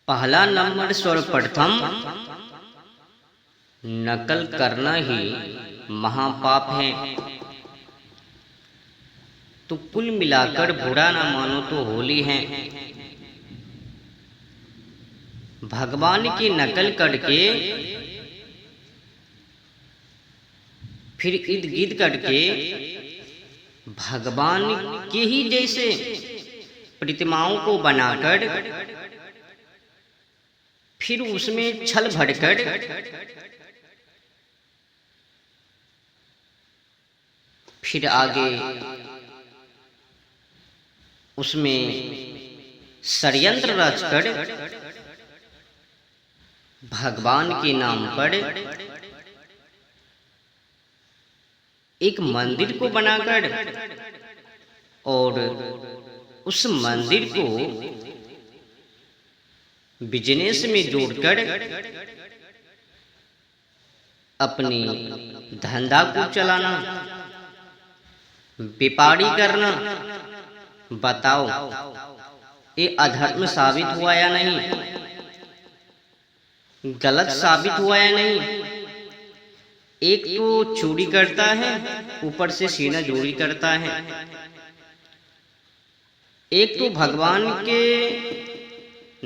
पहला नंबर सर्वप्रथम नकल करना ही महापाप है। तो कुल मिलाकर बुरा ना मानो तो होली है। भगवान की नकल करके फिर इर्द गिर्द करके भगवान के ही जैसे प्रतिमाओं को बनाकर फिर उसमें छल भड़कर फिर आगे उसमें षड्यंत्र रचकर भगवान के नाम पर एक मंदिर को बनाकर और उस मंदिर को बिजनेस में जोड़कर अपनी धंधा को चलाना, व्यापारी करना। बताओ ये अधर्म साबित हुआ या नहीं? गलत साबित हुआ या नहीं? एक तो चोरी करता है, ऊपर से सीना जोड़ी करता है। एक तो भगवान के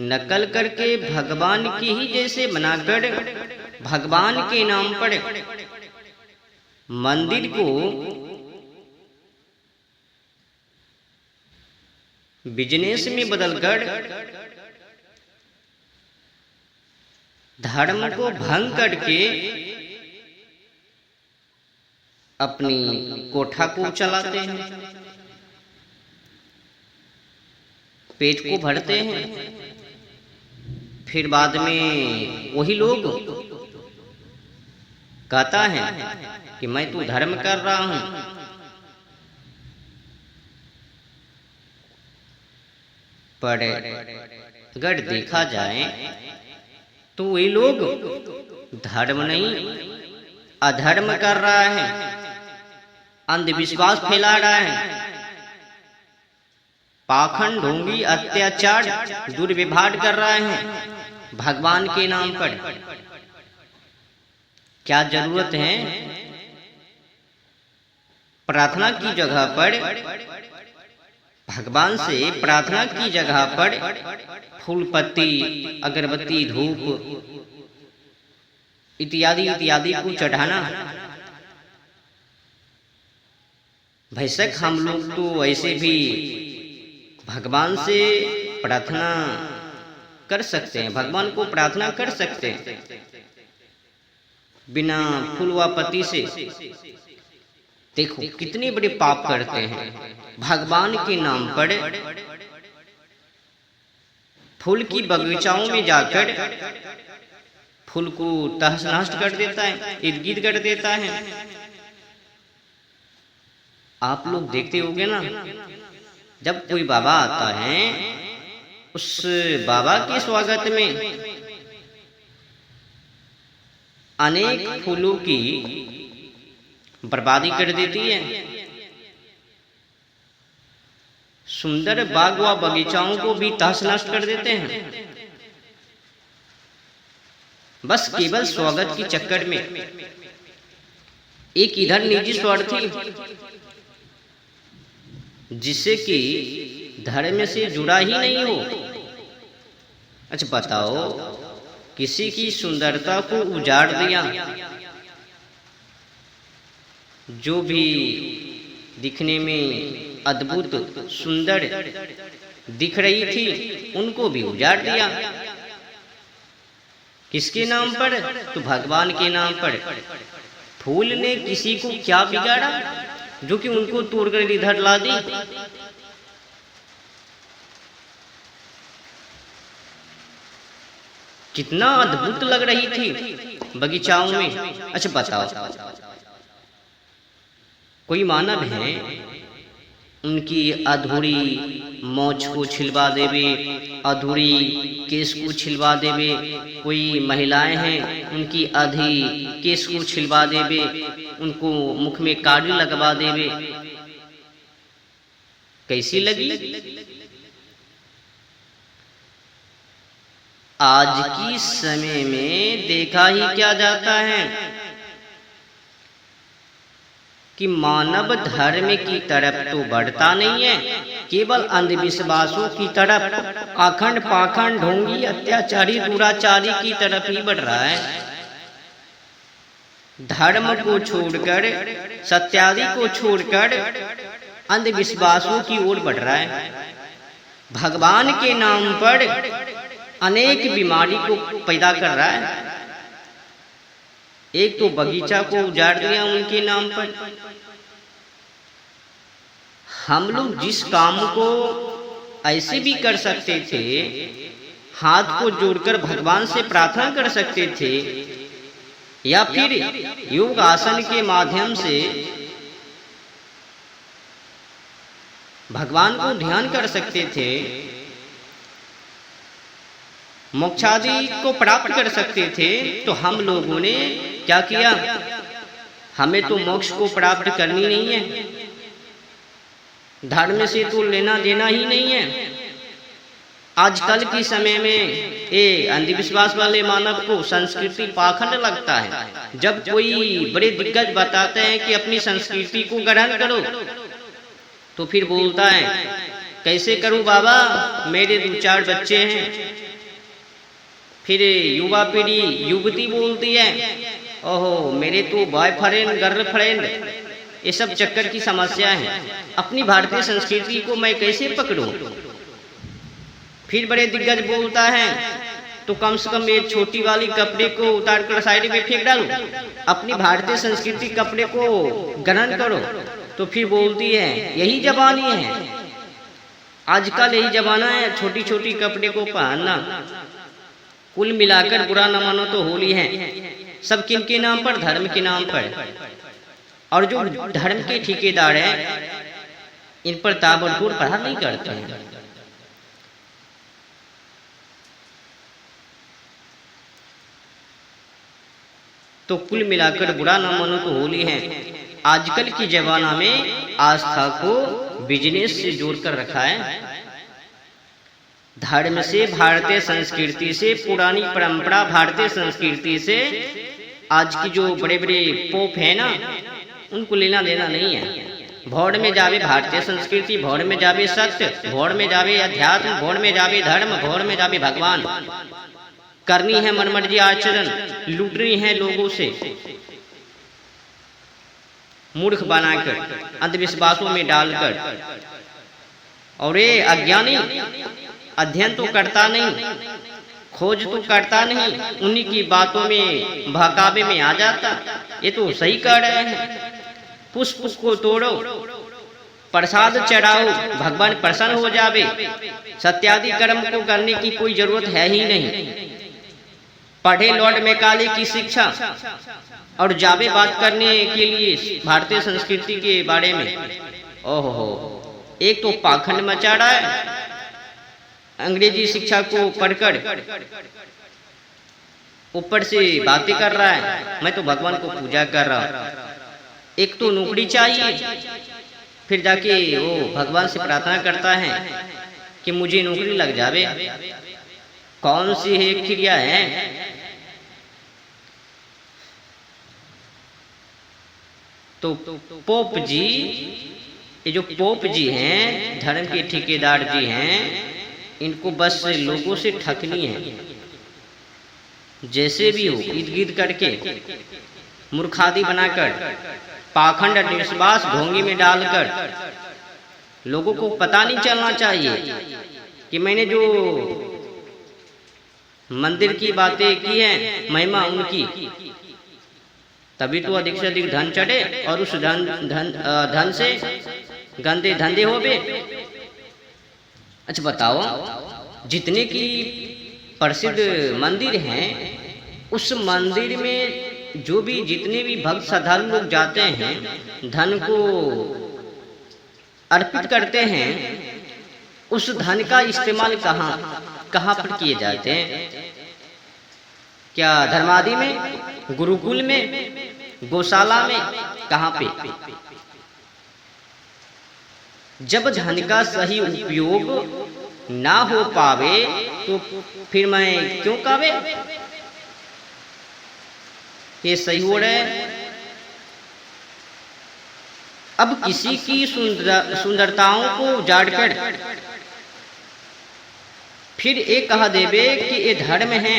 नकल करके भगवान की ही जैसे बनाकर भगवान के नाम पर मंदिर को बिजनेस में बदलकर धर्म को भंग करके अपनी कोठा को चलाते हैं, पेट को भरते हैं। फिर बाद में वही लोग कहता है कि मैं तो धर्म कर रहा हूं। पर अगर देखा जाए तो वही लोग धर्म नहीं अधर्म कर रहा है, अंधविश्वास फैला रहा है, पाखंड ढोंगी अत्याचार दुर्व्यवहार कर रहा है भगवान के नाम पर। क्या जरूरत है प्रार्थना की जगह पर, भगवान से प्रार्थना की जगह पर फूल पत्ती अगरबत्ती धूप इत्यादि इत्यादि को चढ़ाना? भैसक हम लोग तो ऐसे भी भगवान से प्रार्थना कर सकते हैं, भगवान को प्रार्थना कर सकते हैं बिना फूल व पत्ती से। देखो कितने बड़े पाप करते हैं भगवान के नाम पर। फूल की बगीचाओं में जाकर फूल को तहस नहस कर देता है, इर्द गिर्द कर देता है। आप लोग देखते होंगे ना, जब कोई बाबा आता है उस बाबा के स्वागत में अनेक फूलों की बर्बादी कर देती है। सुंदर बाग व बगीचाओं को भी तहस नहस कर देते हैं, बस केवल स्वागत के चक्कर में। एक इधर निजी स्वार्थी जिससे कि धर्म से जुड़ा ही नहीं हो। अच्छा बताओ, किसी की सुंदरता को उजाड़ दिया, जो भी दिखने में अद्भुत सुंदर दिख रही थी उनको भी उजाड़ दिया। किसके नाम पर? तो भगवान के नाम पर। फूल ने किसी को क्या बिगाड़ा जो कि उनको तोड़कर इधर ला दी? कितना अद्भुत लग रही थी बगीचाओं में। अच्छा बताओ, कोई मानव है उनकी अधूरी मोछ को छिलवा देवे, अधूरी केस को छिलवा देवे। कोई महिलाएं हैं उनकी आधी केस को छिलवा देवे, उनको मुख में काजल लगवा देवे। कैसी लगी? आज की समय में देखा ही क्या जाता है कि मानव धर्म की तरफ तो बढ़ता नहीं है, केवल अंधविश्वासों की तरफ, अखंड पाखंड ढोंगी अत्याचारी दुराचारी की तरफ ही बढ़ रहा है। धर्म को छोड़कर, सत्यादि को छोड़कर अंधविश्वासों की ओर बढ़ रहा है। भगवान के नाम पर अनेक बीमारी को पैदा कर रहा है। एक तो बगीचा को उजाड़ दिया उनके नाम पर। हम लोग जिस काम को ऐसे भी कर सकते थे, हाथ को जोड़कर भगवान से प्रार्थना कर सकते थे, या फिर योग आसन के माध्यम से भगवान को ध्यान कर सकते थे, मोक्षादि को प्राप्त कर सकते थे, तो हम लोगों ने क्या किया? हमें तो मोक्ष को प्राप्त करनी नहीं है, धर्म से तो लेना देना ही नहीं है। आजकल के समय में ये अंधविश्वास वाले मानव को संस्कृति पाखंड लगता है। जब कोई बड़े दिग्गज बताते हैं कि अपनी संस्कृति को ग्रहण करो, तो फिर बोलता है कैसे करूं बाबा, मेरे 2-4 बच्चे हैं। फिर युवा पीढ़ी, युवती बोलती है ओहो मेरे तो बॉयफ्रेंड गर्लफ्रेंड, ये सब चक्कर की समस्या है, अपनी भारतीय संस्कृति को मैं कैसे पकड़ूं। फिर बड़े दिग्गज बोलता है तो कम से कम ये छोटी वाली कपड़े को उतार कर साइड में फेंक डालो, अपनी भारतीय संस्कृति कपड़े को ग्रहण करो। तो फिर बोलती है यही जवानी है, आजकल यही जमाना है, छोटी छोटी कपड़े को पहनना। कुल मिलाकर बुरा न मानो तो होली है, सब किन के नाम पर? धर्म के नाम पर। और जो धर्म के ठेकेदार हैं, इन पर ताबड़तोड़ पढ़ा नहीं करते हैं। तो कुल मिलाकर बुरा न मानो तो होली है। आजकल की जमाना में आस्था को बिजनेस से जोड़कर रखा है। धर्म से, भारतीय संस्कृति से, पुरानी परंपरा भारतीय संस्कृति से आज की जो बड़े बड़े पोप है ना, उनको लेना देना नहीं है। भौड़ में जावे भारतीय संस्कृति, भौड़ में जावे सत्य, भौड़ में जावे अध्यात्म, भौड़ में जावे धर्म, भौड़ में जावे भगवान। करनी है मनमर्जी आचरण, लूटनी है लोगों से, मूर्ख बनाकर, अंधविश्वासों में डालकर। और ये अज्ञानी अध्ययन तो करता नहीं, खोज तो करता नहीं, उन्हीं की बातों में बहकावे में आ जाता। ये तो सही कह रहे हैं, पुष्प को तोड़ो, प्रसाद चढ़ाओ, भगवान प्रसन्न हो जावे, सत्यादि कर्म को करने की कोई जरूरत है ही नहीं। पढ़े लॉर्ड मैकाले की शिक्षा और जावे बात करने के लिए भारतीय संस्कृति के बारे में। ओहो, एक तो पाखंड मचा रहा है, अंग्रेजी शिक्षा को पढ़कर ऊपर से बातें कर रहा है, मैं तो भगवान को पूजा कर रहा हूं। एक तो नौकरी चाहिए, फिर जाके वो भगवान से प्रार्थना करता है कि मुझे नौकरी लग जावे। कौन सी है क्रिया है? तो पोप जी, ये जो पोप जी हैं, धर्म के ठेकेदार जी हैं, इनको बस लोगों से ठगनी है। जैसे भी हो इर्द गिर्द करके, मूर्खादि बनाकर, पाखंड अंधविश्वास ढोंगी में डालकर, लोगों को पता नहीं चलना चाहिए कि मैंने जो मंदिर की बातें की है, महिमा उनकी, तभी तो अधिक से अधिक धन चढ़े और उस धन से गंदे धंधे हो बे। अच्छा बताओ, जितने की प्रसिद्ध मंदिर हैं, उस मंदिर में जो भी जितने भी भक्त श्रद्धालु लोग जाते हैं, धन को अर्पित करते हैं, उस धन का इस्तेमाल कहाँ पर किए जाते हैं? क्या धर्मादि में, गुरुकुल में, गौशाला में, कहाँ पे? जब धन का सही उपयोग ना हो पावे तो फिर मैं क्यों कावे। ये सही हो रहा है। अब किसी की सुंदरताओं को जाड़कर फिर एक कहा देवे कि ये धर्म है,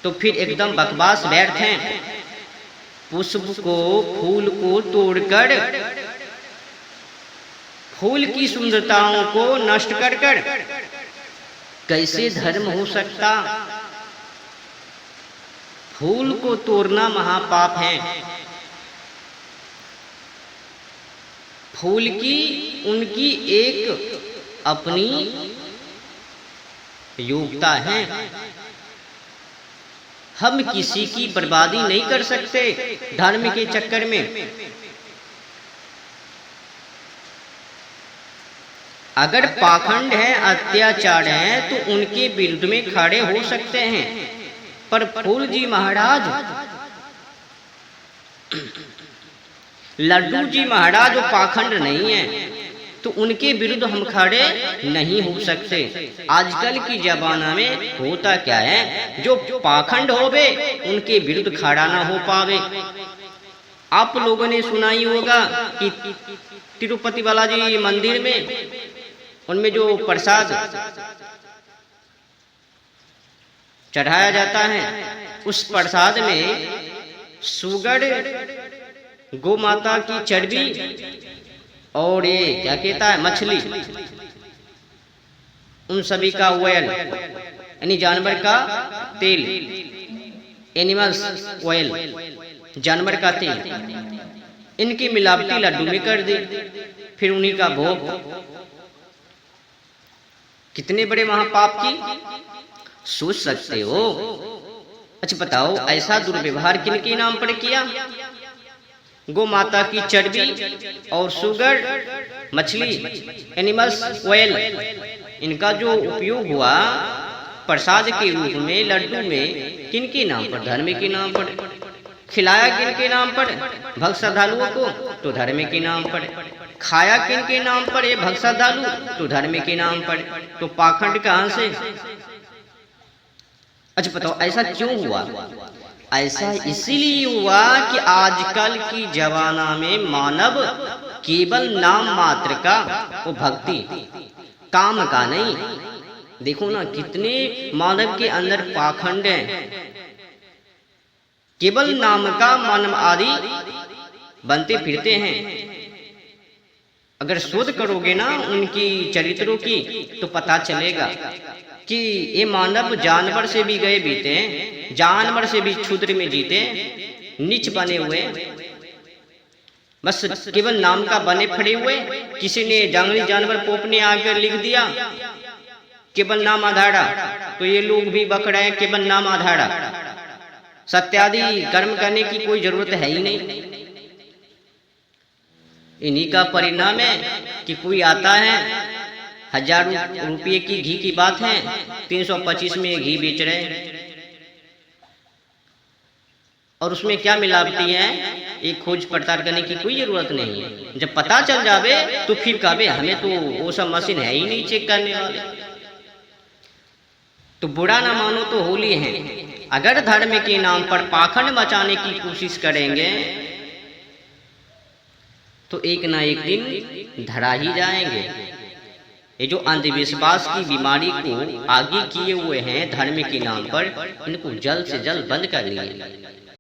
तो फिर एकदम बकवास व्यर्थ है। पुष्प को फूल को तोड़कर फूल की सुंदरताओं को नष्ट कर कर कैसे धर्म हो सकता। फूल को तोड़ना महापाप है। फूल की उनकी एक अपनी योग्यता है। हम किसी की बर्बादी नहीं कर सकते धर्म के चक्कर में। अगर पाखंड है, अत्याचार है, तो उनके विरुद्ध में खड़े हो सकते हैं। पर फूल जी महाराज, लड्डू जी महाराज जो पाखंड नहीं है, तो उनके विरुद्ध हम खड़े नहीं हो सकते। आजकल की जमाना में होता क्या है, जो पाखंड होवे उनके विरुद्ध खड़ा ना हो पावे। आप लोगों ने सुना ही होगा कि तिरुपति बालाजी मंदिर में उनमें जो प्रसाद चढ़ाया जाता है, उस प्रसाद में सुगर, गौ माता की चर्बी और ये क्या कहता है मछली, उन सभी का ऑयल यानी जानवर का तेल, एनिमल्स ऑयल, जानवर का तेल, इनकी मिलावटी लड्डू में कर दी। फिर उन्हीं का भोग। कितने बड़े महापाप की सोच सकते हो। अच्छा बताओ, ऐसा दुर्व्यवहार किनके नाम पर किया। गौ माता की चर्बी और शुगर, मछली, एनिमल्स ऑयल, इनका जो उपयोग हुआ प्रसाद के रूप में लड्डू में, किनके नाम पर, धर्म के नाम पर। खिलाया किनके नाम पर, भक्त श्रद्धालुओं को, तो धर्म के नाम पर। खाया किनके नाम पर, ये भक्त श्रद्धालु, तो धर्म के नाम पर। तो पाखंड कहां से। अच्छा बताओ, ऐसा क्यों हुआ। ऐसा इसीलिए हुआ कि आजकल की जमाना में मानव केवल नाम मात्र का, वो भक्ति काम का नहीं। देखो ना कितने मानव के अंदर पाखंड है। केवल नाम का मानव आदि बनते फिरते हैं। अगर शोध करोगे ना उनकी चरित्रों की, तो पता चलेगा कि ये मानव जानवर से भी गए बीते, जानवर से भी क्षुद्र में जीते, नीच बने हुए, बस केवल नाम का बने फड़े हुए। किसी ने जंगली जानवर पोप ने आकर लिख दिया केवल नाम आधारा, तो ये लोग भी बक रहे हैं केवल नाम आधारा। सत्यादि कर्म करने की कोई जरूरत है ही नहीं। इन्हीं का परिणाम है कि कोई आता है, 1000 रुपये की घी की बात है, 325 में घी बेच रहे हैं, और उसमें क्या मिलावटी है, एक खोज पड़ताल करने की कोई जरूरत नहीं है। जब पता चल जावे तो फिर कहे हमें तो वो सब मशीन है ही नहीं चेक करने वाले। तो बुरा ना मानो तो होली है। अगर धर्म के नाम पर पाखंड मचाने की कोशिश करेंगे तो एक ना एक दिन धरा ही जाएंगे। ये जो अंधविश्वास की बीमारी को आगे किए हुए हैं धर्म के नाम पर, इनको जल्द से जल्द बंद करनी है।